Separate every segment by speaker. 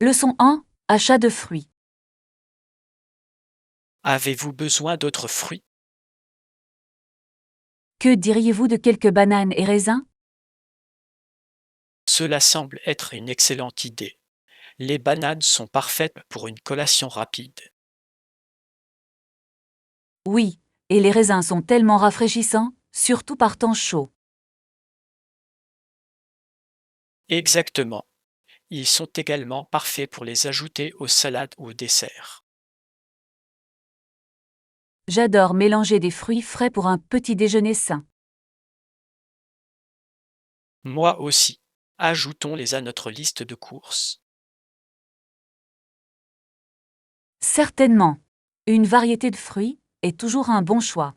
Speaker 1: Leçon 1. Achat de fruits.
Speaker 2: Avez-vous besoin d'autres fruits?
Speaker 1: Que diriez-vous de quelques bananes et raisins?
Speaker 2: Cela semble être une excellente idée. Les bananes sont parfaites pour une collation rapide.
Speaker 1: Oui, et les raisins sont tellement rafraîchissants, surtout par temps chaud.
Speaker 2: Exactement. Ils sont également parfaits pour les ajouter aux salades ou au dessert.
Speaker 1: J'adore mélanger des fruits frais pour un petit déjeuner sain.
Speaker 2: Moi aussi. Ajoutons-les à notre liste de courses.
Speaker 1: Certainement. Une variété de fruits est toujours un bon choix.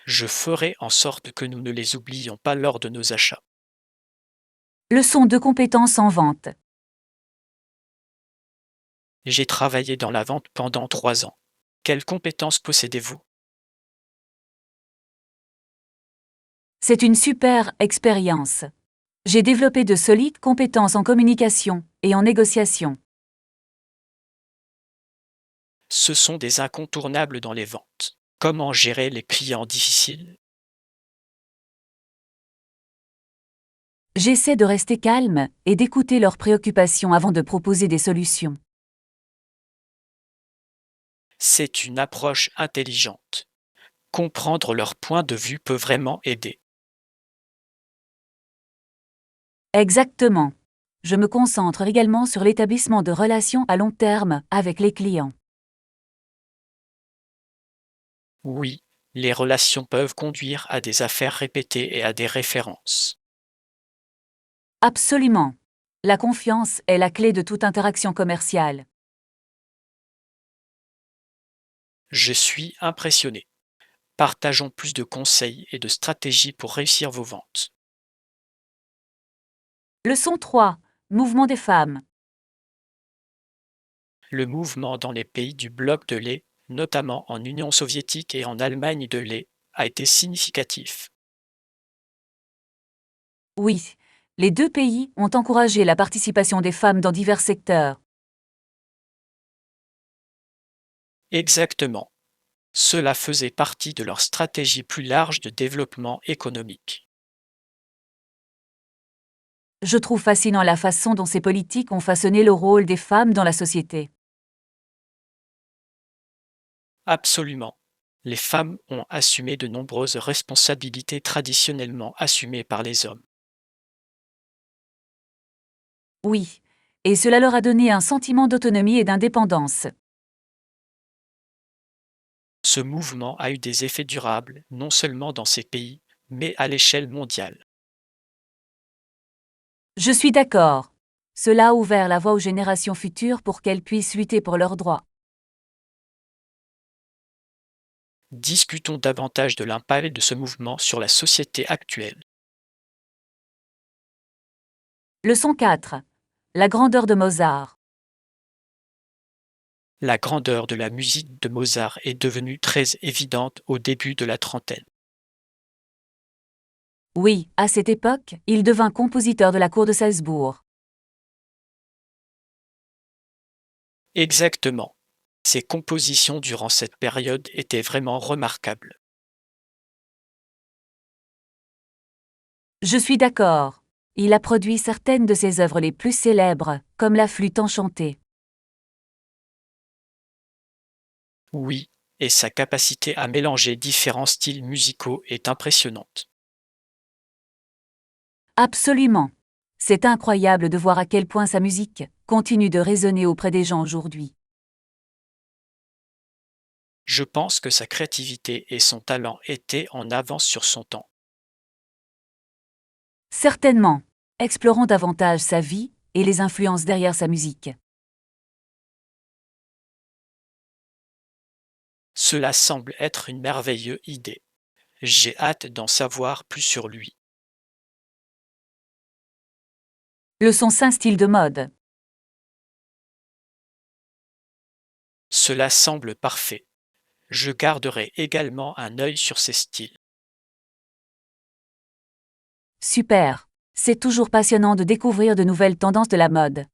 Speaker 2: Je ferai en sorte que nous ne les oublions pas lors de nos achats.
Speaker 1: Leçon de compétences en vente.
Speaker 2: J'ai travaillé dans la vente pendant 3 ans. Quelles compétences possédez-vous?
Speaker 1: C'est une super expérience. J'ai développé de solides compétences en communication et en négociation.
Speaker 2: Ce sont des incontournables dans les ventes. Comment gérer les clients difficiles?
Speaker 1: J'essaie de rester calme et d'écouter leurs préoccupations avant de proposer des solutions.
Speaker 2: C'est une approche intelligente. Comprendre leur point de vue peut vraiment aider.
Speaker 1: Exactement. Je me concentre également sur l'établissement de relations à long terme avec les clients.
Speaker 2: Oui, les relations peuvent conduire à des affaires répétées et à des références.
Speaker 1: Absolument. La confiance est la clé de toute interaction commerciale.
Speaker 2: Je suis impressionné. Partageons plus de conseils et de stratégies pour réussir vos ventes.
Speaker 1: Leçon 3. Mouvement des femmes.
Speaker 2: Le mouvement dans les pays du bloc de lait, notamment en Union soviétique et en Allemagne de lait, a été significatif.
Speaker 1: Oui, les deux pays ont encouragé la participation des femmes dans divers secteurs.
Speaker 2: Exactement. Cela faisait partie de leur stratégie plus large de développement économique.
Speaker 1: Je trouve fascinant la façon dont ces politiques ont façonné le rôle des femmes dans la société.
Speaker 2: Absolument. Les femmes ont assumé de nombreuses responsabilités traditionnellement assumées par les hommes.
Speaker 1: Oui, et cela leur a donné un sentiment d'autonomie et d'indépendance.
Speaker 2: Ce mouvement a eu des effets durables, non seulement dans ces pays, mais à l'échelle mondiale.
Speaker 1: Je suis d'accord. Cela a ouvert la voie aux générations futures pour qu'elles puissent lutter pour leurs droits.
Speaker 2: Discutons davantage de l'impact de ce mouvement sur la société actuelle.
Speaker 1: Leçon 4. La grandeur de Mozart.
Speaker 2: La grandeur de la musique de Mozart est devenue très évidente au début de la trentaine.
Speaker 1: Oui, à cette époque, il devint compositeur de la cour de Salzbourg.
Speaker 2: Exactement. Ses compositions durant cette période étaient vraiment remarquables.
Speaker 1: Je suis d'accord. Il a produit certaines de ses œuvres les plus célèbres, comme la Flûte enchantée.
Speaker 2: Oui, et sa capacité à mélanger différents styles musicaux est impressionnante.
Speaker 1: Absolument. C'est incroyable de voir à quel point sa musique continue de résonner auprès des gens aujourd'hui.
Speaker 2: Je pense que sa créativité et son talent étaient en avance sur son temps.
Speaker 1: Certainement. Explorons davantage sa vie et les influences derrière sa musique.
Speaker 2: Cela semble être une merveilleuse idée. J'ai hâte d'en savoir plus sur lui.
Speaker 1: Leçon 5 style de mode.
Speaker 2: Cela semble parfait. Je garderai également un œil sur ses styles.
Speaker 1: Super. C'est toujours passionnant de découvrir de nouvelles tendances de la mode.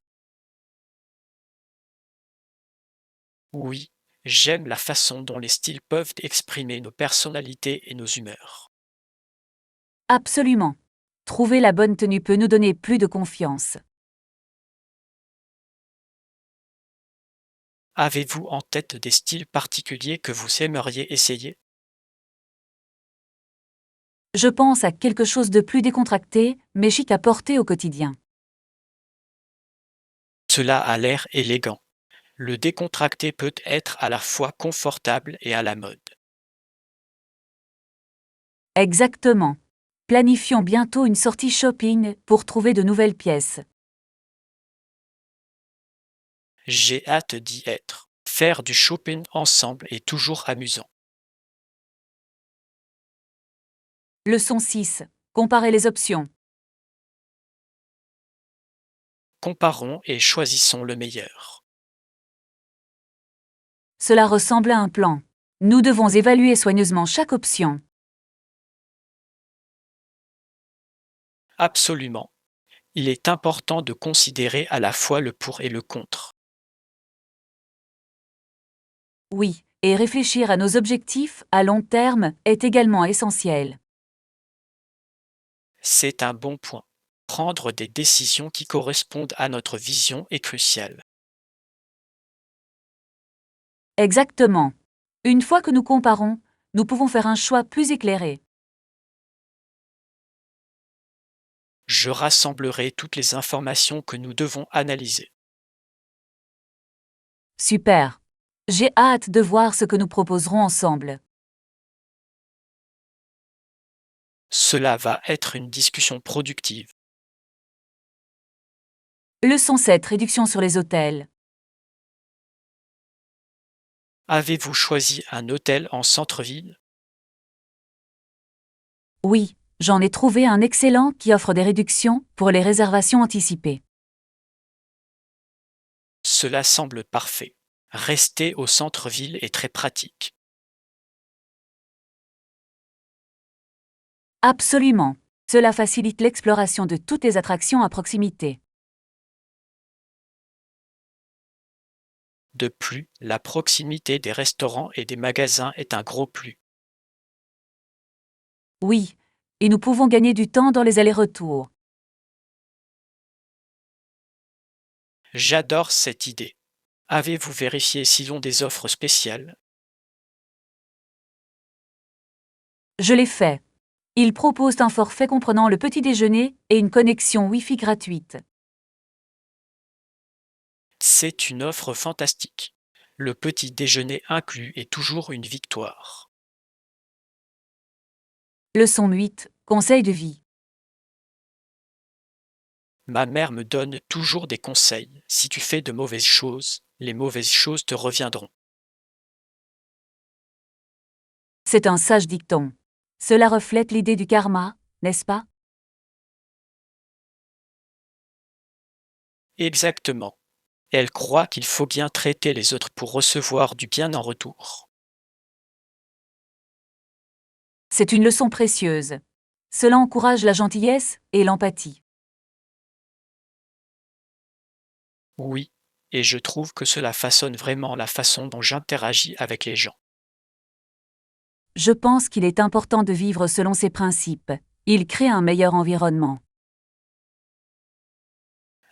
Speaker 2: Oui, j'aime la façon dont les styles peuvent exprimer nos personnalités et nos humeurs.
Speaker 1: Absolument. Trouver la bonne tenue peut nous donner plus de confiance.
Speaker 2: Avez-vous en tête des styles particuliers que vous aimeriez essayer?
Speaker 1: Je pense à quelque chose de plus décontracté, mais chic à porter au quotidien.
Speaker 2: Cela a l'air élégant. Le décontracté peut être à la fois confortable et à la mode.
Speaker 1: Exactement. Planifions bientôt une sortie shopping pour trouver de nouvelles pièces.
Speaker 2: J'ai hâte d'y être. Faire du shopping ensemble est toujours amusant.
Speaker 1: Leçon 6. Comparer les options.
Speaker 2: Comparons et choisissons le meilleur.
Speaker 1: Cela ressemble à un plan. Nous devons évaluer soigneusement chaque option.
Speaker 2: Absolument. Il est important de considérer à la fois le pour et le contre.
Speaker 1: Oui, et réfléchir à nos objectifs à long terme est également essentiel.
Speaker 2: C'est un bon point. Prendre des décisions qui correspondent à notre vision est crucial.
Speaker 1: Exactement. Une fois que nous comparons, nous pouvons faire un choix plus éclairé.
Speaker 2: Je rassemblerai toutes les informations que nous devons analyser.
Speaker 1: Super. J'ai hâte de voir ce que nous proposerons ensemble.
Speaker 2: Cela va être une discussion productive.
Speaker 1: Leçon 7. Réduction sur les hôtels.
Speaker 2: Avez-vous choisi un hôtel en centre-ville?
Speaker 1: Oui, j'en ai trouvé un excellent qui offre des réductions pour les réservations anticipées.
Speaker 2: Cela semble parfait. Rester au centre-ville est très pratique.
Speaker 1: Absolument. Cela facilite l'exploration de toutes les attractions à proximité.
Speaker 2: De plus, la proximité des restaurants et des magasins est un gros plus.
Speaker 1: Oui, et nous pouvons gagner du temps dans les allers-retours.
Speaker 2: J'adore cette idée. Avez-vous vérifié s'ils ont des offres spéciales?
Speaker 1: Je l'ai fait. Ils proposent un forfait comprenant le petit déjeuner et une connexion Wi-Fi gratuite.
Speaker 2: C'est une offre fantastique. Le petit déjeuner inclus est toujours une victoire.
Speaker 1: Leçon 8. Conseils de vie.
Speaker 2: Ma mère me donne toujours des conseils. Si tu fais de mauvaises choses, les mauvaises choses te reviendront.
Speaker 1: C'est un sage dicton. Cela reflète l'idée du karma, n'est-ce pas?
Speaker 2: Exactement. Elle croit qu'il faut bien traiter les autres pour recevoir du bien en retour.
Speaker 1: C'est une leçon précieuse. Cela encourage la gentillesse et l'empathie.
Speaker 2: Oui, et je trouve que cela façonne vraiment la façon dont j'interagis avec les gens.
Speaker 1: Je pense qu'il est important de vivre selon ces principes. Il crée un meilleur environnement.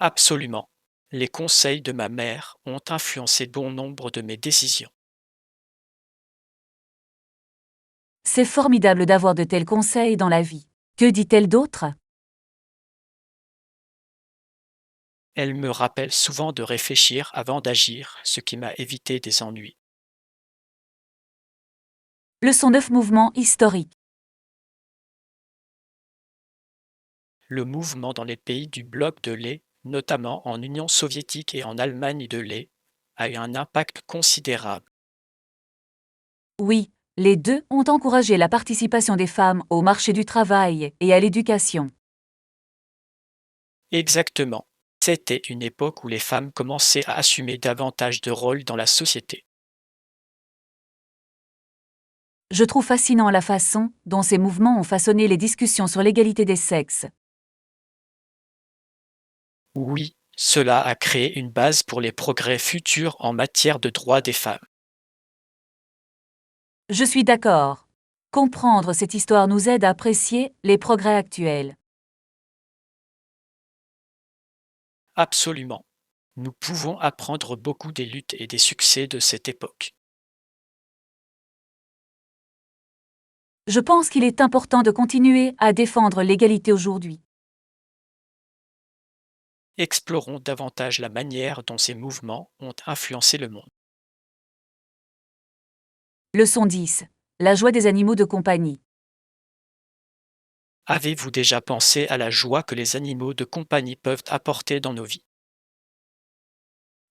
Speaker 2: Absolument. Les conseils de ma mère ont influencé bon nombre de mes décisions.
Speaker 1: C'est formidable d'avoir de tels conseils dans la vie. Que dit-elle d'autre?
Speaker 2: Elle me rappelle souvent de réfléchir avant d'agir, ce qui m'a évité des ennuis.
Speaker 1: Leçon 9. Mouvement historique.
Speaker 2: Le mouvement dans les pays du bloc de lait, notamment en Union soviétique et en Allemagne de lait, a eu un impact considérable.
Speaker 1: Oui, les deux ont encouragé la participation des femmes au marché du travail et à l'éducation.
Speaker 2: Exactement. C'était une époque où les femmes commençaient à assumer davantage de rôles dans la société.
Speaker 1: Je trouve fascinant la façon dont ces mouvements ont façonné les discussions sur l'égalité des sexes.
Speaker 2: Oui, cela a créé une base pour les progrès futurs en matière de droits des femmes.
Speaker 1: Je suis d'accord. Comprendre cette histoire nous aide à apprécier les progrès actuels.
Speaker 2: Absolument. Nous pouvons apprendre beaucoup des luttes et des succès de cette époque.
Speaker 1: Je pense qu'il est important de continuer à défendre l'égalité aujourd'hui.
Speaker 2: Explorons davantage la manière dont ces mouvements ont influencé le monde.
Speaker 1: Leçon 10. La joie des animaux de compagnie.
Speaker 2: Avez-vous déjà pensé à la joie que les animaux de compagnie peuvent apporter dans nos vies?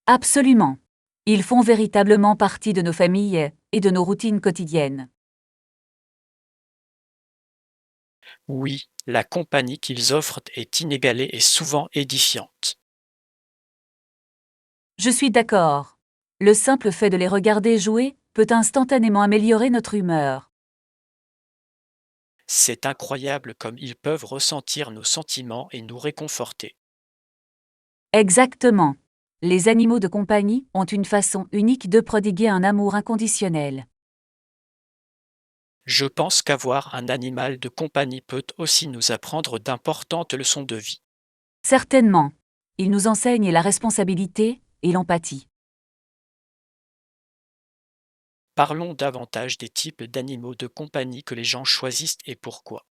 Speaker 1: Absolument. Ils font véritablement partie de nos familles et de nos routines quotidiennes.
Speaker 2: Oui, la compagnie qu'ils offrent est inégalée et souvent édifiante.
Speaker 1: Je suis d'accord. Le simple fait de les regarder jouer peut instantanément améliorer notre humeur.
Speaker 2: C'est incroyable comme ils peuvent ressentir nos sentiments et nous réconforter.
Speaker 1: Exactement. Les animaux de compagnie ont une façon unique de prodiguer un amour inconditionnel.
Speaker 2: Je pense qu'avoir un animal de compagnie peut aussi nous apprendre d'importantes leçons de vie.
Speaker 1: Certainement. Ils nous enseignent la responsabilité et l'empathie.
Speaker 2: Parlons davantage des types d'animaux de compagnie que les gens choisissent et pourquoi.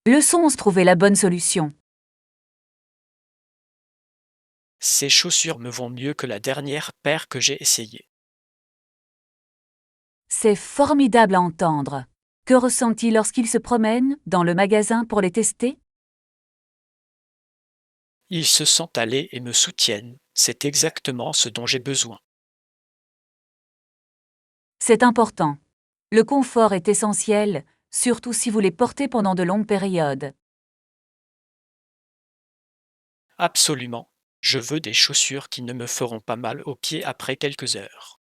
Speaker 1: Leçon 11. Trouver la bonne solution.
Speaker 2: Ces chaussures me vont mieux que la dernière paire que j'ai essayée.
Speaker 1: C'est formidable à entendre. Que ressent-il lorsqu'il se promène dans le magasin pour les tester?
Speaker 2: Ils se sentent allés et me soutiennent. C'est exactement ce dont j'ai besoin.
Speaker 1: C'est important. Le confort est essentiel, surtout si vous les portez pendant de longues périodes.
Speaker 2: Absolument. Je veux des chaussures qui ne me feront pas mal aux pieds après quelques heures.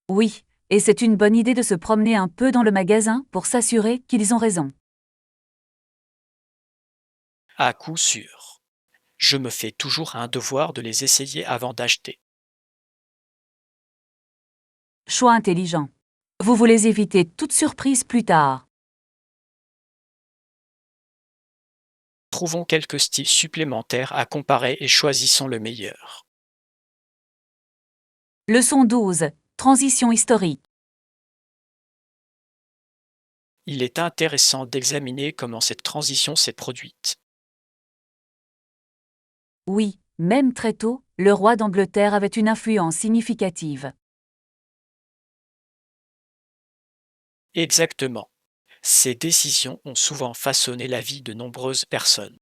Speaker 1: Oui, et c'est une bonne idée de se promener un peu dans le magasin pour s'assurer qu'ils ont raison.
Speaker 2: À coup sûr. Je me fais toujours un devoir de les essayer avant d'acheter.
Speaker 1: Choix intelligent. Vous voulez éviter toute surprise plus tard.
Speaker 2: Trouvons quelques styles supplémentaires à comparer et choisissons le meilleur.
Speaker 1: Leçon 12. Transition historique.
Speaker 2: Il est intéressant d'examiner comment cette transition s'est produite.
Speaker 1: Oui, même très tôt, le roi d'Angleterre avait une influence significative.
Speaker 2: Exactement. Ces décisions ont souvent façonné la vie de nombreuses personnes.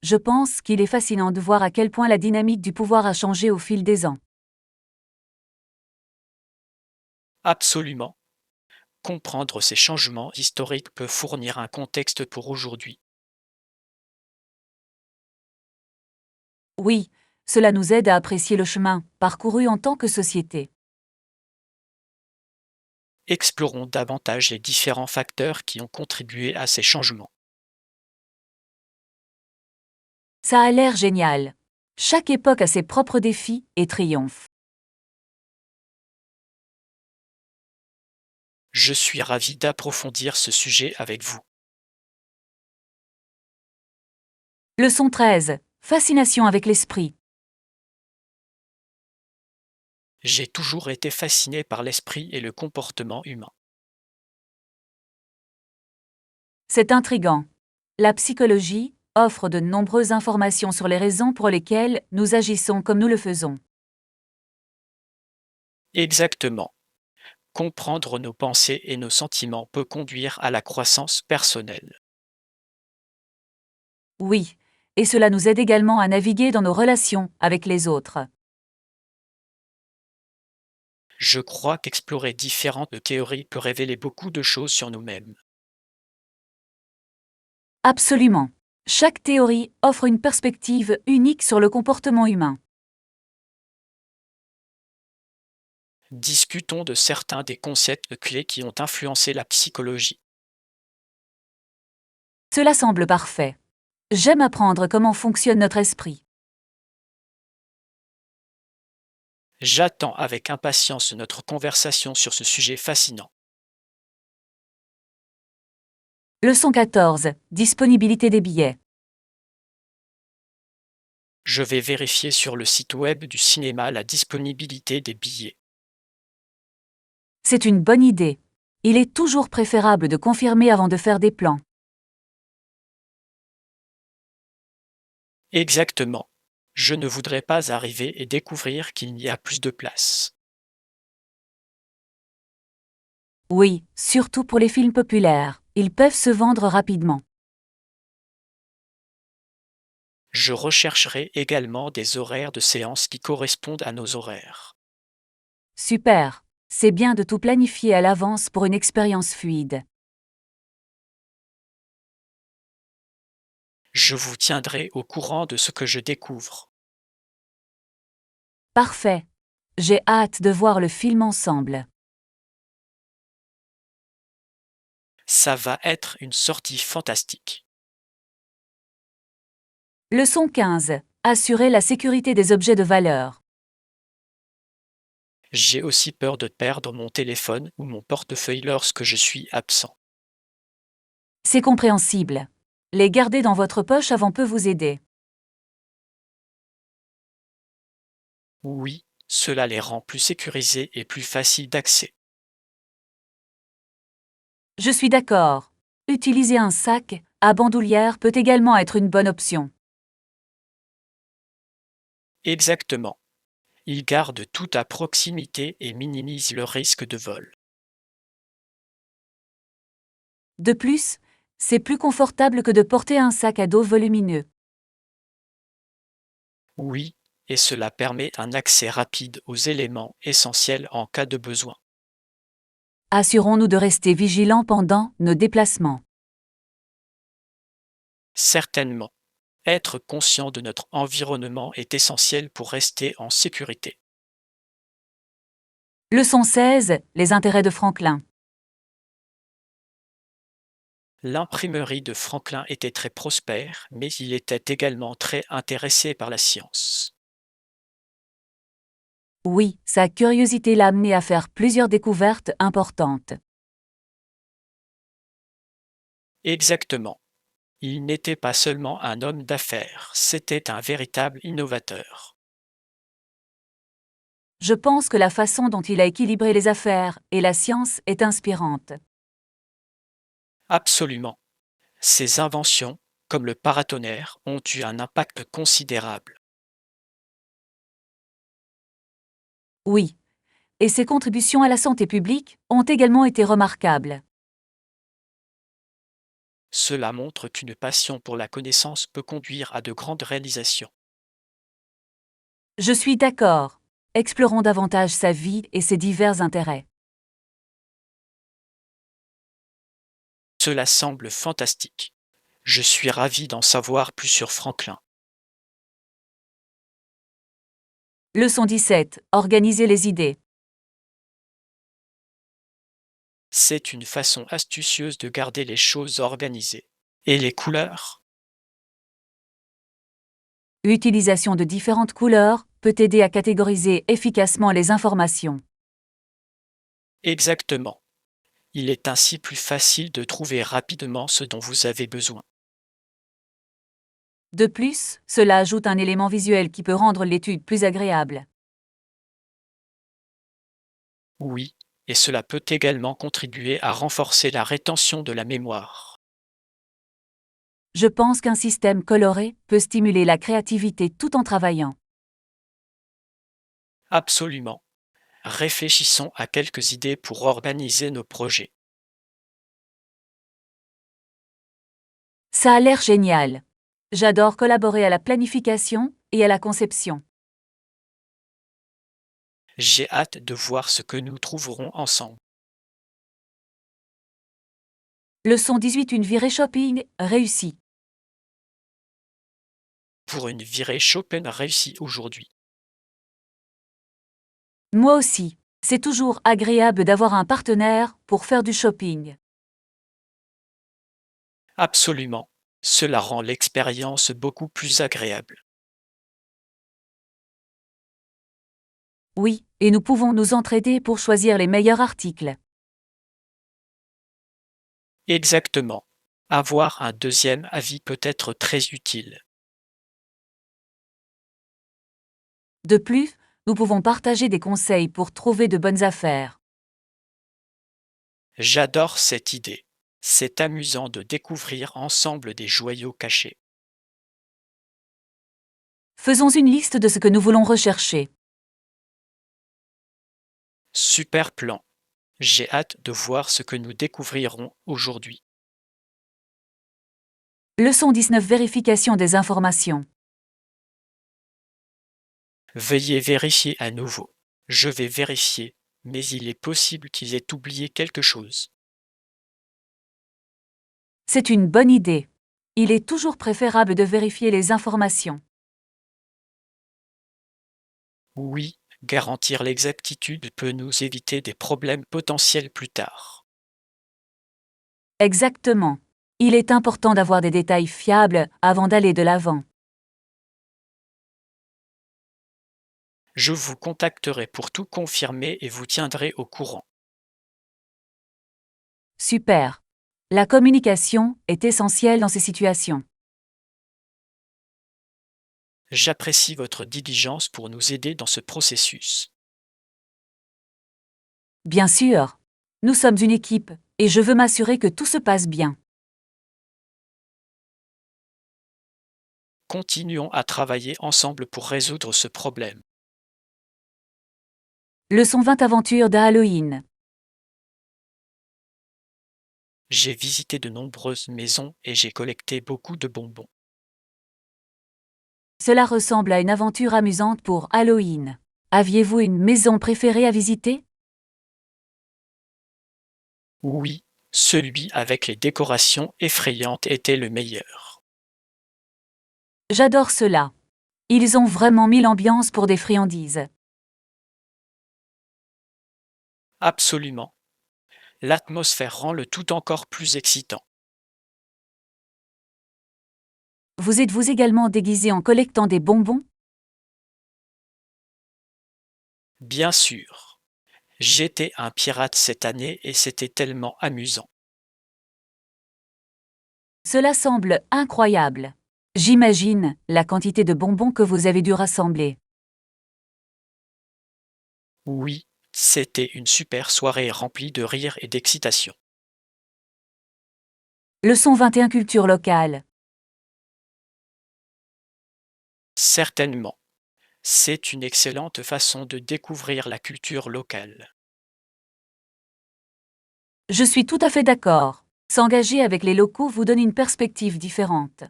Speaker 1: Je pense qu'il est fascinant de voir à quel point la dynamique du pouvoir a changé au fil des ans.
Speaker 2: Absolument. Comprendre ces changements historiques peut fournir un contexte pour aujourd'hui.
Speaker 1: Oui, cela nous aide à apprécier le chemin parcouru en tant que société.
Speaker 2: Explorons davantage les différents facteurs qui ont contribué à ces changements.
Speaker 1: Ça a l'air génial. Chaque époque a ses propres défis et triomphes.
Speaker 2: Je suis ravi d'approfondir ce sujet avec vous.
Speaker 1: Leçon 13. Fascination avec l'esprit.
Speaker 2: J'ai toujours été fasciné par l'esprit et le comportement humain.
Speaker 1: C'est intriguant. La psychologie offre de nombreuses informations sur les raisons pour lesquelles nous agissons comme nous le faisons.
Speaker 2: Exactement. Comprendre nos pensées et nos sentiments peut conduire à la croissance personnelle.
Speaker 1: Oui, et cela nous aide également à naviguer dans nos relations avec les autres.
Speaker 2: Je crois qu'explorer différentes théories peut révéler beaucoup de choses sur nous-mêmes.
Speaker 1: Absolument. Chaque théorie offre une perspective unique sur le comportement humain.
Speaker 2: Discutons de certains des concepts clés qui ont influencé la psychologie.
Speaker 1: Cela semble parfait. J'aime apprendre comment fonctionne notre esprit.
Speaker 2: J'attends avec impatience notre conversation sur ce sujet fascinant.
Speaker 1: Leçon 14. Disponibilité des billets.
Speaker 2: Je vais vérifier sur le site web du cinéma la disponibilité des billets.
Speaker 1: C'est une bonne idée. Il est toujours préférable de confirmer avant de faire des plans.
Speaker 2: Exactement. Je ne voudrais pas arriver et découvrir qu'il n'y a plus de place.
Speaker 1: Oui, surtout pour les films populaires. Ils peuvent se vendre rapidement.
Speaker 2: Je rechercherai également des horaires de séance qui correspondent à nos horaires.
Speaker 1: Super. C'est bien de tout planifier à l'avance pour une expérience fluide.
Speaker 2: Je vous tiendrai au courant de ce que je découvre.
Speaker 1: Parfait. J'ai hâte de voir le film ensemble.
Speaker 2: Ça va être une sortie fantastique.
Speaker 1: Leçon 15. Assurer la sécurité des objets de valeur.
Speaker 2: J'ai aussi peur de perdre mon téléphone ou mon portefeuille lorsque je suis absent.
Speaker 1: C'est compréhensible. Les garder dans votre poche avant peut vous aider.
Speaker 2: Oui, cela les rend plus sécurisés et plus faciles d'accès.
Speaker 1: Je suis d'accord. Utiliser un sac à bandoulière peut également être une bonne option.
Speaker 2: Exactement. Ils gardent tout à proximité et minimisent le risque de vol.
Speaker 1: De plus, c'est plus confortable que de porter un sac à dos volumineux.
Speaker 2: Oui, et cela permet un accès rapide aux éléments essentiels en cas de besoin.
Speaker 1: Assurons-nous de rester vigilants pendant nos déplacements.
Speaker 2: Certainement. Être conscient de notre environnement est essentiel pour rester en sécurité.
Speaker 1: Leçon 16. Les intérêts de Franklin.
Speaker 2: L'imprimerie de Franklin était très prospère, mais il était également très intéressé par la science.
Speaker 1: Oui, sa curiosité l'a amené à faire plusieurs découvertes importantes.
Speaker 2: Exactement. Il n'était pas seulement un homme d'affaires, c'était un véritable innovateur.
Speaker 1: Je pense que la façon dont il a équilibré les affaires et la science est inspirante.
Speaker 2: Absolument. Ses inventions, comme le paratonnerre, ont eu un impact considérable.
Speaker 1: Oui, et ses contributions à la santé publique ont également été remarquables.
Speaker 2: Cela montre qu'une passion pour la connaissance peut conduire à de grandes réalisations.
Speaker 1: Je suis d'accord. Explorons davantage sa vie et ses divers intérêts.
Speaker 2: Cela semble fantastique. Je suis ravi d'en savoir plus sur Franklin.
Speaker 1: Leçon 17. Organiser les idées.
Speaker 2: C'est une façon astucieuse de garder les choses organisées. Et les couleurs?
Speaker 1: L'utilisation de différentes couleurs peut aider à catégoriser efficacement les informations.
Speaker 2: Exactement. Il est ainsi plus facile de trouver rapidement ce dont vous avez besoin.
Speaker 1: De plus, cela ajoute un élément visuel qui peut rendre l'étude plus agréable.
Speaker 2: Oui, et cela peut également contribuer à renforcer la rétention de la mémoire.
Speaker 1: Je pense qu'un système coloré peut stimuler la créativité tout en travaillant.
Speaker 2: Absolument. Réfléchissons à quelques idées pour organiser nos projets.
Speaker 1: Ça a l'air génial. J'adore collaborer à la planification et à la conception.
Speaker 2: J'ai hâte de voir ce que nous trouverons ensemble.
Speaker 1: Leçon 18. Une virée shopping réussie.
Speaker 2: Pour une virée Chopin réussie aujourd'hui.
Speaker 1: Moi aussi. C'est toujours agréable d'avoir un partenaire pour faire du shopping.
Speaker 2: Absolument. Cela rend l'expérience beaucoup plus agréable.
Speaker 1: Oui, et nous pouvons nous entraider pour choisir les meilleurs articles.
Speaker 2: Exactement. Avoir un deuxième avis peut être très utile.
Speaker 1: De plus, nous pouvons partager des conseils pour trouver de bonnes affaires.
Speaker 2: J'adore cette idée. C'est amusant de découvrir ensemble des joyaux cachés.
Speaker 1: Faisons une liste de ce que nous voulons rechercher.
Speaker 2: Super plan. J'ai hâte de voir ce que nous découvrirons aujourd'hui.
Speaker 1: Leçon 19. Vérification des informations.
Speaker 2: Veuillez vérifier à nouveau. Je vais vérifier, mais il est possible qu'ils aient oublié quelque chose.
Speaker 1: C'est une bonne idée. Il est toujours préférable de vérifier les informations.
Speaker 2: Oui, garantir l'exactitude peut nous éviter des problèmes potentiels plus tard.
Speaker 1: Exactement. Il est important d'avoir des détails fiables avant d'aller de l'avant.
Speaker 2: Je vous contacterai pour tout confirmer et vous tiendrai au courant.
Speaker 1: Super. La communication est essentielle dans ces situations.
Speaker 2: J'apprécie votre diligence pour nous aider dans ce processus.
Speaker 1: Bien sûr. Nous sommes une équipe, et je veux m'assurer que tout se passe bien.
Speaker 2: Continuons à travailler ensemble pour résoudre ce problème.
Speaker 1: Leçon 20. Aventure d'Halloween.
Speaker 2: J'ai visité de nombreuses maisons et j'ai collecté beaucoup de bonbons.
Speaker 1: Cela ressemble à une aventure amusante pour Halloween. Aviez-vous une maison préférée à visiter?
Speaker 2: Oui, celui avec les décorations effrayantes était le meilleur.
Speaker 1: J'adore cela. Ils ont vraiment mis l'ambiance pour des friandises.
Speaker 2: Absolument. L'atmosphère rend le tout encore plus excitant.
Speaker 1: Vous êtes-vous également déguisé en collectant des bonbons?
Speaker 2: Bien sûr. J'étais un pirate cette année et c'était tellement amusant.
Speaker 1: Cela semble incroyable. J'imagine la quantité de bonbons que vous avez dû rassembler.
Speaker 2: Oui, c'était une super soirée remplie de rire et d'excitation.
Speaker 1: Leçon 21. Culture locale.
Speaker 2: Certainement. C'est une excellente façon de découvrir la culture locale.
Speaker 1: Je suis tout à fait d'accord. S'engager avec les locaux vous donne une perspective différente.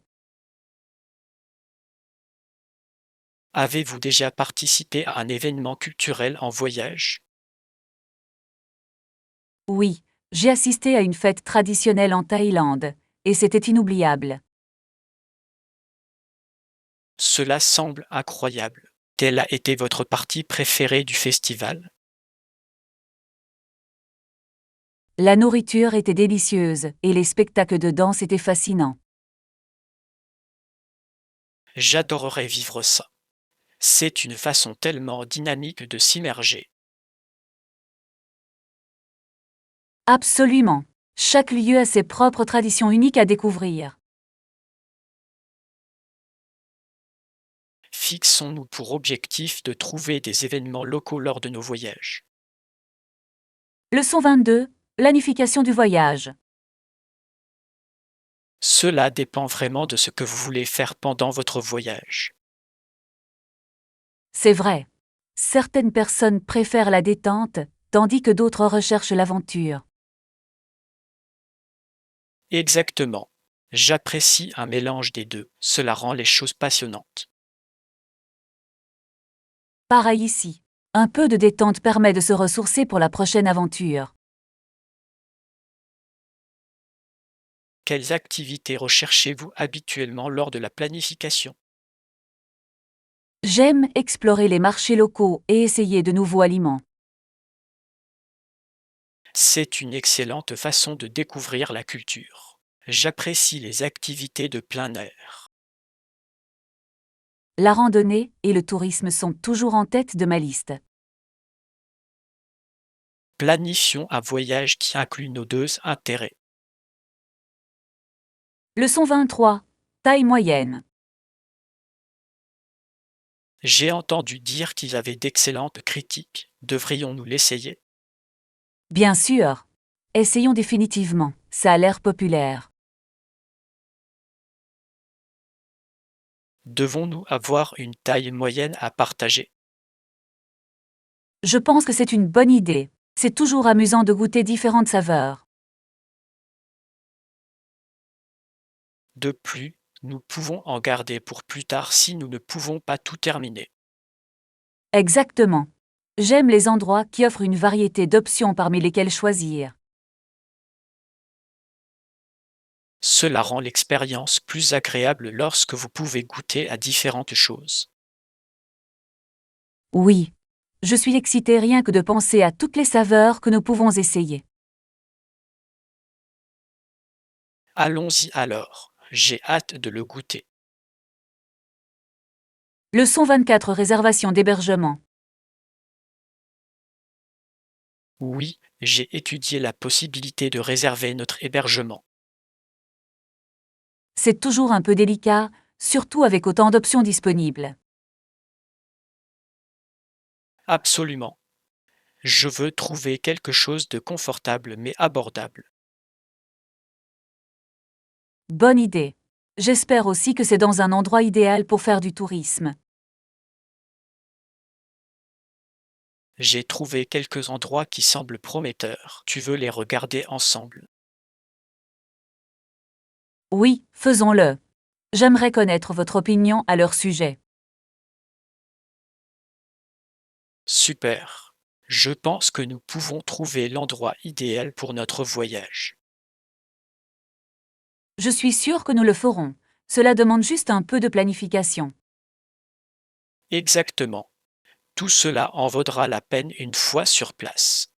Speaker 2: Avez-vous déjà participé à un événement culturel en voyage?
Speaker 1: Oui, j'ai assisté à une fête traditionnelle en Thaïlande, et c'était inoubliable.
Speaker 2: Cela semble incroyable. Quelle a été votre partie préférée du festival?
Speaker 1: La nourriture était délicieuse, et les spectacles de danse étaient fascinants.
Speaker 2: J'adorerais vivre ça. C'est une façon tellement dynamique de s'immerger.
Speaker 1: Absolument. Chaque lieu a ses propres traditions uniques à découvrir.
Speaker 2: Fixons-nous pour objectif de trouver des événements locaux lors de nos voyages.
Speaker 1: Leçon 22. Planification du voyage.
Speaker 2: Cela dépend vraiment de ce que vous voulez faire pendant votre voyage.
Speaker 1: C'est vrai. Certaines personnes préfèrent la détente, tandis que d'autres recherchent l'aventure.
Speaker 2: Exactement. J'apprécie un mélange des deux. Cela rend les choses passionnantes.
Speaker 1: Pareil ici. Un peu de détente permet de se ressourcer pour la prochaine aventure.
Speaker 2: Quelles activités recherchez-vous habituellement lors de la planification?
Speaker 1: J'aime explorer les marchés locaux et essayer de nouveaux aliments.
Speaker 2: C'est une excellente façon de découvrir la culture. J'apprécie les activités de plein air.
Speaker 1: La randonnée et le tourisme sont toujours en tête de ma liste.
Speaker 2: Planifions un voyage qui inclut nos deux intérêts.
Speaker 1: Leçon 23. Taille moyenne.
Speaker 2: J'ai entendu dire qu'il y avait d'excellentes critiques. Devrions-nous l'essayer?
Speaker 1: Bien sûr. Essayons définitivement, ça a l'air populaire.
Speaker 2: Devons-nous avoir une taille moyenne à partager?
Speaker 1: Je pense que c'est une bonne idée. C'est toujours amusant de goûter différentes saveurs.
Speaker 2: De plus, nous pouvons en garder pour plus tard si nous ne pouvons pas tout terminer.
Speaker 1: Exactement. J'aime les endroits qui offrent une variété d'options parmi lesquelles choisir.
Speaker 2: Cela rend l'expérience plus agréable lorsque vous pouvez goûter à différentes choses.
Speaker 1: Oui. Je suis excitée rien que de penser à toutes les saveurs que nous pouvons essayer.
Speaker 2: Allons-y alors, j'ai hâte de le goûter.
Speaker 1: Leçon 24. Réservation d'hébergement.
Speaker 2: Oui, j'ai étudié la possibilité de réserver notre hébergement.
Speaker 1: C'est toujours un peu délicat, surtout avec autant d'options disponibles.
Speaker 2: Absolument. Je veux trouver quelque chose de confortable mais abordable.
Speaker 1: Bonne idée. J'espère aussi que c'est dans un endroit idéal pour faire du tourisme.
Speaker 2: J'ai trouvé quelques endroits qui semblent prometteurs. Tu veux les regarder ensemble?
Speaker 1: Oui, faisons-le. J'aimerais connaître votre opinion à leur sujet.
Speaker 2: Super. Je pense que nous pouvons trouver l'endroit idéal pour notre voyage.
Speaker 1: Je suis sûre que nous le ferons. Cela demande juste un peu de planification.
Speaker 2: Exactement. Tout cela en vaudra la peine une fois sur place.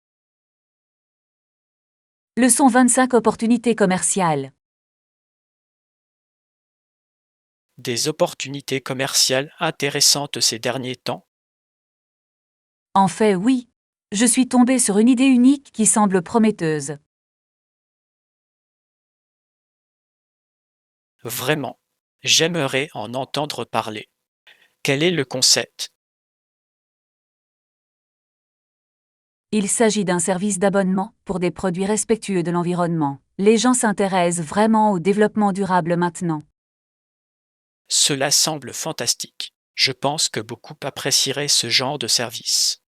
Speaker 1: Leçon 25. Opportunités commerciales.
Speaker 2: Des opportunités commerciales intéressantes ces derniers temps.
Speaker 1: En fait, oui. Je suis tombée sur une idée unique qui semble prometteuse.
Speaker 2: Vraiment. J'aimerais en entendre parler. Quel est le concept?
Speaker 1: Il s'agit d'un service d'abonnement pour des produits respectueux de l'environnement. Les gens s'intéressent vraiment au développement durable maintenant.
Speaker 2: Cela semble fantastique. Je pense que beaucoup apprécieraient ce genre de service.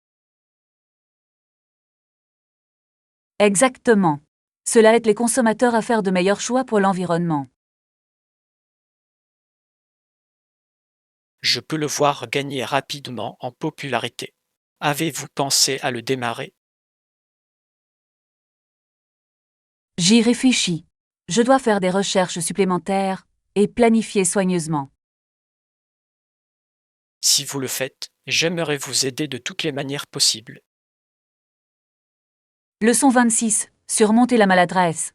Speaker 1: Exactement. Cela aide les consommateurs à faire de meilleurs choix pour l'environnement.
Speaker 2: Je peux le voir gagner rapidement en popularité. Avez-vous pensé à le démarrer?
Speaker 1: J'y réfléchis. Je dois faire des recherches supplémentaires et planifier soigneusement.
Speaker 2: Si vous le faites, j'aimerais vous aider de toutes les manières possibles.
Speaker 1: Leçon 26. Surmonter la maladresse.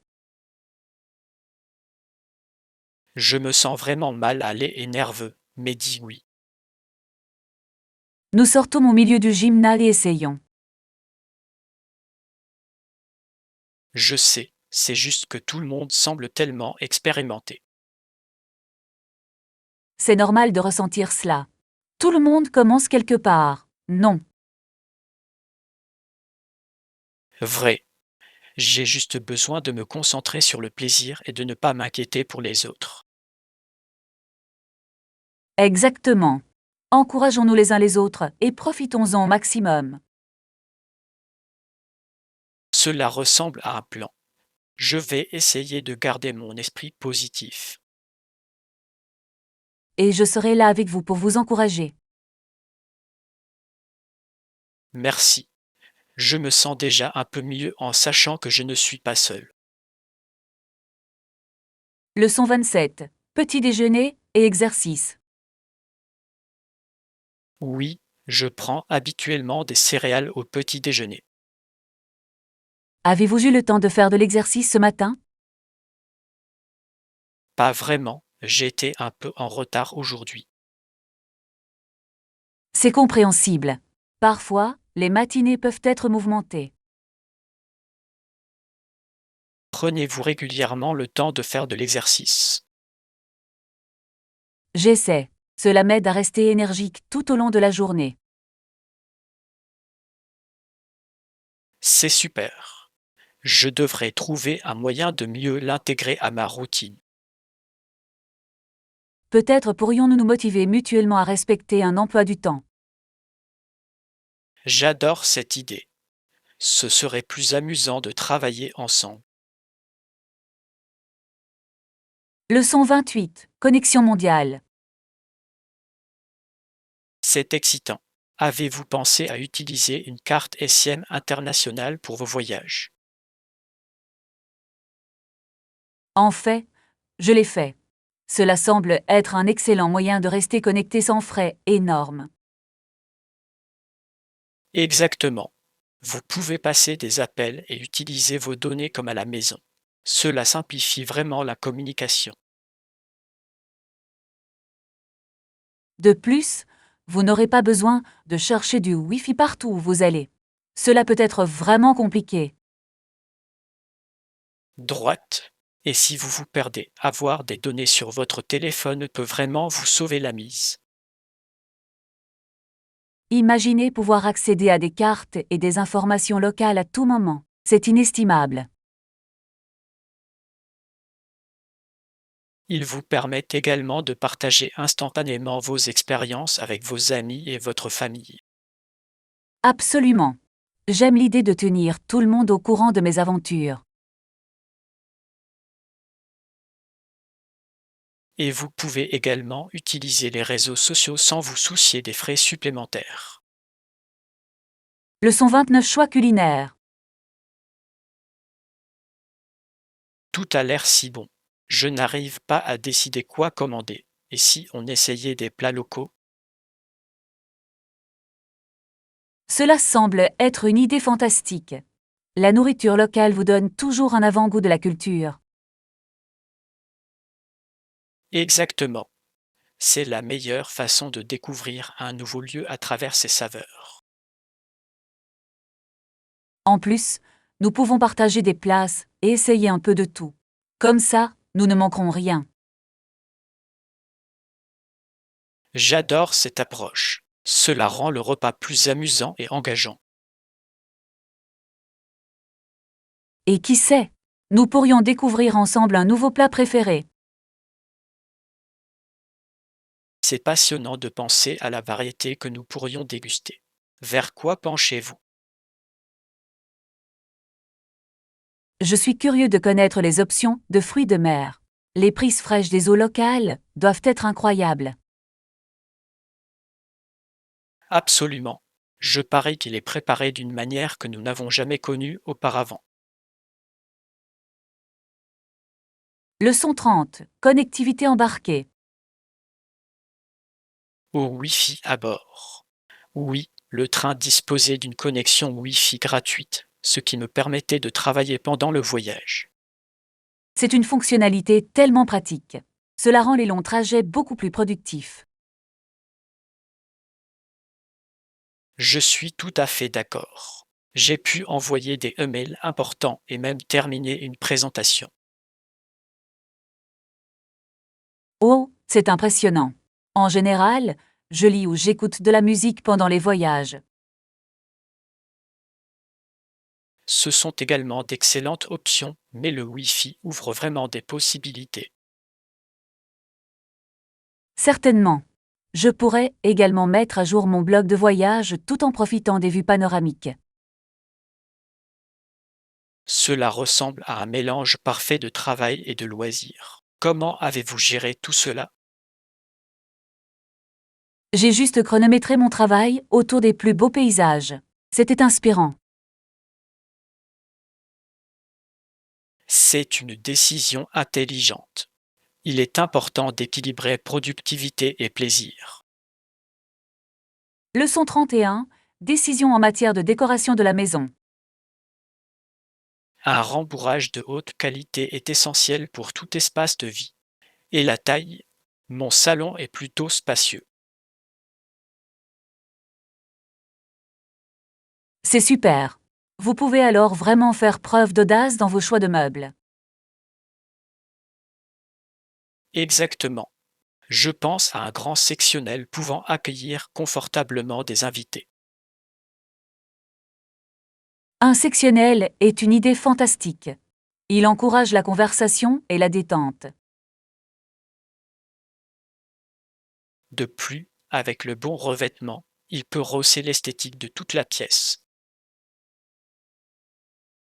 Speaker 2: Je me sens vraiment mal à l'aise et nerveux, mais dis oui.
Speaker 1: Nous sortons au milieu du gymnase et essayons.
Speaker 2: Je sais, c'est juste que tout le monde semble tellement expérimenté.
Speaker 1: C'est normal de ressentir cela. Tout le monde commence quelque part. Non.
Speaker 2: Vrai, j'ai juste besoin de me concentrer sur le plaisir et de ne pas m'inquiéter pour les autres.
Speaker 1: Exactement. Encourageons-nous les uns les autres et profitons-en au maximum.
Speaker 2: Cela ressemble à un plan. Je vais essayer de garder mon esprit positif.
Speaker 1: Et je serai là avec vous pour vous encourager.
Speaker 2: Merci. Je me sens déjà un peu mieux en sachant que je ne suis pas seul.
Speaker 1: Leçon 27. Petit déjeuner et exercice.
Speaker 2: Oui, je prends habituellement des céréales au petit déjeuner.
Speaker 1: Avez-vous eu le temps de faire de l'exercice ce matin?
Speaker 2: Pas vraiment, j'étais un peu en retard aujourd'hui.
Speaker 1: C'est compréhensible. Parfois, les matinées peuvent être mouvementées.
Speaker 2: Prenez-vous régulièrement le temps de faire de l'exercice?
Speaker 1: J'essaie. Cela m'aide à rester énergique tout au long de la journée.
Speaker 2: C'est super. Je devrais trouver un moyen de mieux l'intégrer à ma routine.
Speaker 1: Peut-être pourrions-nous nous motiver mutuellement à respecter un emploi du temps.
Speaker 2: J'adore cette idée. Ce serait plus amusant de travailler ensemble.
Speaker 1: Leçon 28. Connexion mondiale.
Speaker 2: C'est excitant. Avez-vous pensé à utiliser une carte SIM internationale pour vos voyages?
Speaker 1: En fait, je l'ai fait. Cela semble être un excellent moyen de rester connecté sans frais énormes.
Speaker 2: Exactement. Vous pouvez passer des appels et utiliser vos données comme à la maison. Cela simplifie vraiment la communication.
Speaker 1: De plus, vous n'aurez pas besoin de chercher du Wi-Fi partout où vous allez. Cela peut être vraiment compliqué.
Speaker 2: Droite. Et si vous vous perdez, avoir des données sur votre téléphone peut vraiment vous sauver la mise.
Speaker 1: Imaginez pouvoir accéder à des cartes et des informations locales à tout moment. C'est inestimable.
Speaker 2: Il vous permet également de partager instantanément vos expériences avec vos amis et votre famille.
Speaker 1: Absolument. J'aime l'idée de tenir tout le monde au courant de mes aventures.
Speaker 2: Et vous pouvez également utiliser les réseaux sociaux sans vous soucier des frais supplémentaires.
Speaker 1: Leçon 29. Choix culinaire.
Speaker 2: Tout a l'air si bon. Je n'arrive pas à décider quoi commander. Et si on essayait des plats locaux?
Speaker 1: Cela semble être une idée fantastique. La nourriture locale vous donne toujours un avant-goût de la culture.
Speaker 2: Exactement. C'est la meilleure façon de découvrir un nouveau lieu à travers ses saveurs.
Speaker 1: En plus, nous pouvons partager des places et essayer un peu de tout. Comme ça, nous ne manquerons rien.
Speaker 2: J'adore cette approche. Cela rend le repas plus amusant et engageant.
Speaker 1: Et qui sait, nous pourrions découvrir ensemble un nouveau plat préféré.
Speaker 2: C'est passionnant de penser à la variété que nous pourrions déguster. Vers quoi penchez-vous?
Speaker 1: Je suis curieux de connaître les options de fruits de mer. Les prises fraîches des eaux locales doivent être incroyables.
Speaker 2: Absolument. Je parie qu'il est préparé d'une manière que nous n'avons jamais connue auparavant.
Speaker 1: Leçon 30. Connectivité embarquée.
Speaker 2: Au Wi-Fi à bord. Oui, le train disposait d'une connexion Wi-Fi gratuite, ce qui me permettait de travailler pendant le voyage.
Speaker 1: C'est une fonctionnalité tellement pratique. Cela rend les longs trajets beaucoup plus productifs.
Speaker 2: Je suis tout à fait d'accord. J'ai pu envoyer des emails importants et même terminer une présentation.
Speaker 1: Oh, c'est impressionnant. En général, je lis ou j'écoute de la musique pendant les voyages.
Speaker 2: Ce sont également d'excellentes options, mais le Wi-Fi ouvre vraiment des possibilités.
Speaker 1: Certainement. Je pourrais également mettre à jour mon blog de voyage tout en profitant des vues panoramiques.
Speaker 2: Cela ressemble à un mélange parfait de travail et de loisirs. Comment avez-vous géré tout cela?
Speaker 1: J'ai juste chronométré mon travail autour des plus beaux paysages. C'était inspirant.
Speaker 2: C'est une décision intelligente. Il est important d'équilibrer productivité et plaisir.
Speaker 1: Leçon 31. Décision en matière de décoration de la maison.
Speaker 2: Un rembourrage de haute qualité est essentiel pour tout espace de vie. Et la taille? Mon salon est plutôt spacieux.
Speaker 1: C'est super. Vous pouvez alors vraiment faire preuve d'audace dans vos choix de meubles.
Speaker 2: Exactement. Je pense à un grand sectionnel pouvant accueillir confortablement des invités.
Speaker 1: Un sectionnel est une idée fantastique. Il encourage la conversation et la détente.
Speaker 2: De plus, avec le bon revêtement, il peut rehausser l'esthétique de toute la pièce.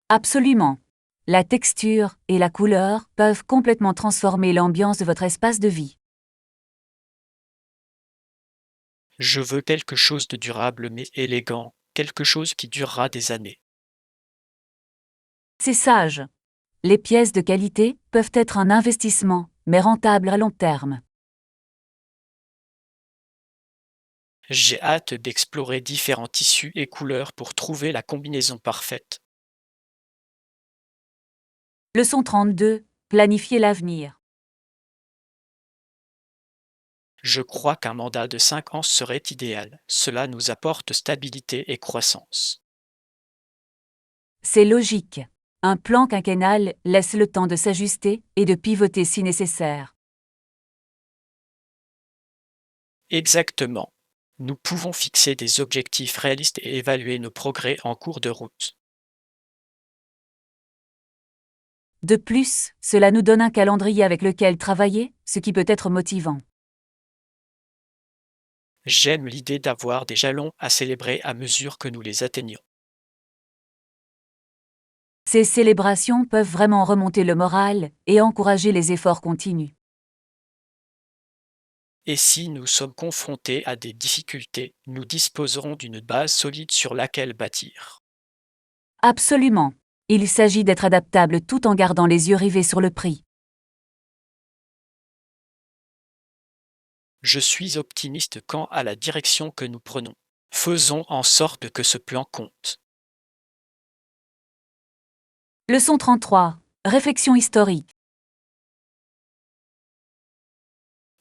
Speaker 1: Absolument. La texture et la couleur peuvent complètement transformer l'ambiance de votre espace de vie.
Speaker 2: Je veux quelque chose de durable mais élégant, quelque chose qui durera des années.
Speaker 1: C'est sage. Les pièces de qualité peuvent être un investissement, mais rentable à long terme.
Speaker 2: J'ai hâte d'explorer différents tissus et couleurs pour trouver la combinaison parfaite.
Speaker 1: Leçon 32. Planifier l'avenir.
Speaker 2: Je crois qu'un mandat de 5 ans serait idéal. Cela nous apporte stabilité et croissance.
Speaker 1: C'est logique. Un plan quinquennal laisse le temps de s'ajuster et de pivoter si nécessaire.
Speaker 2: Exactement. Nous pouvons fixer des objectifs réalistes et évaluer nos progrès en cours de route.
Speaker 1: De plus, cela nous donne un calendrier avec lequel travailler, ce qui peut être motivant.
Speaker 2: J'aime l'idée d'avoir des jalons à célébrer à mesure que nous les atteignons.
Speaker 1: Ces célébrations peuvent vraiment remonter le moral et encourager les efforts continus.
Speaker 2: Et si nous sommes confrontés à des difficultés, nous disposerons d'une base solide sur laquelle bâtir.
Speaker 1: Absolument. Il s'agit d'être adaptable tout en gardant les yeux rivés sur le prix.
Speaker 2: Je suis optimiste quant à la direction que nous prenons. Faisons en sorte que ce plan compte.
Speaker 1: Leçon 33. Réflexion historique.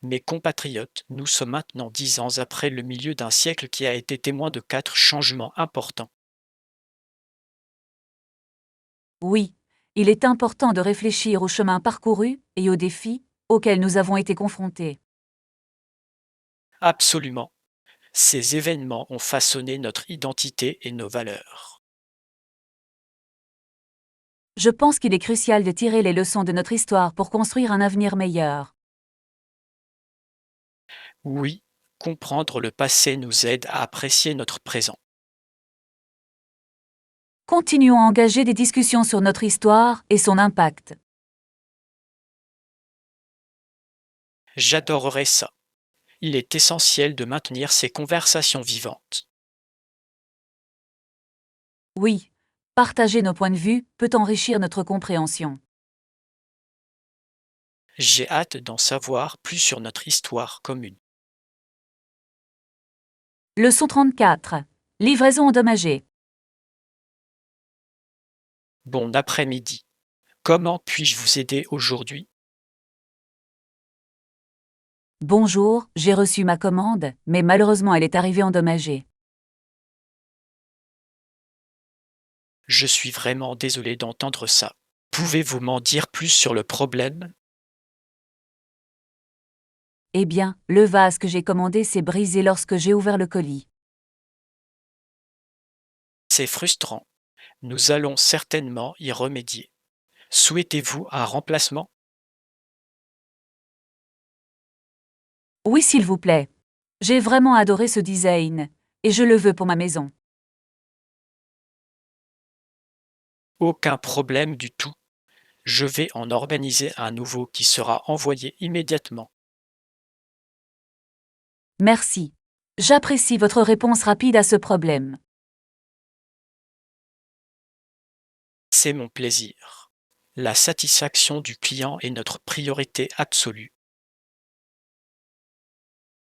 Speaker 2: Mes compatriotes, nous sommes maintenant 10 ans après le milieu d'un siècle qui a été témoin de 4 changements importants.
Speaker 1: Oui, il est important de réfléchir au chemin parcouru et aux défis auxquels nous avons été confrontés.
Speaker 2: Absolument. Ces événements ont façonné notre identité et nos valeurs.
Speaker 1: Je pense qu'il est crucial de tirer les leçons de notre histoire pour construire un avenir meilleur.
Speaker 2: Oui, comprendre le passé nous aide à apprécier notre présent.
Speaker 1: Continuons à engager des discussions sur notre histoire et son impact.
Speaker 2: J'adorerais ça. Il est essentiel de maintenir ces conversations vivantes.
Speaker 1: Oui, partager nos points de vue peut enrichir notre compréhension.
Speaker 2: J'ai hâte d'en savoir plus sur notre histoire commune.
Speaker 1: Leçon 34. Livraison endommagée.
Speaker 2: Bon après-midi. Comment puis-je vous aider aujourd'hui?
Speaker 1: Bonjour, j'ai reçu ma commande, mais malheureusement elle est arrivée endommagée.
Speaker 2: Je suis vraiment désolé d'entendre ça. Pouvez-vous m'en dire plus sur le problème?
Speaker 1: Eh bien, le vase que j'ai commandé s'est brisé lorsque j'ai ouvert le colis.
Speaker 2: C'est frustrant. Nous allons certainement y remédier. Souhaitez-vous un remplacement?
Speaker 1: Oui, s'il vous plaît. J'ai vraiment adoré ce design, et je le veux pour ma maison.
Speaker 2: Aucun problème du tout. Je vais en organiser un nouveau qui sera envoyé immédiatement.
Speaker 1: Merci. J'apprécie votre réponse rapide à ce problème.
Speaker 2: C'est mon plaisir. La satisfaction du client est notre priorité absolue.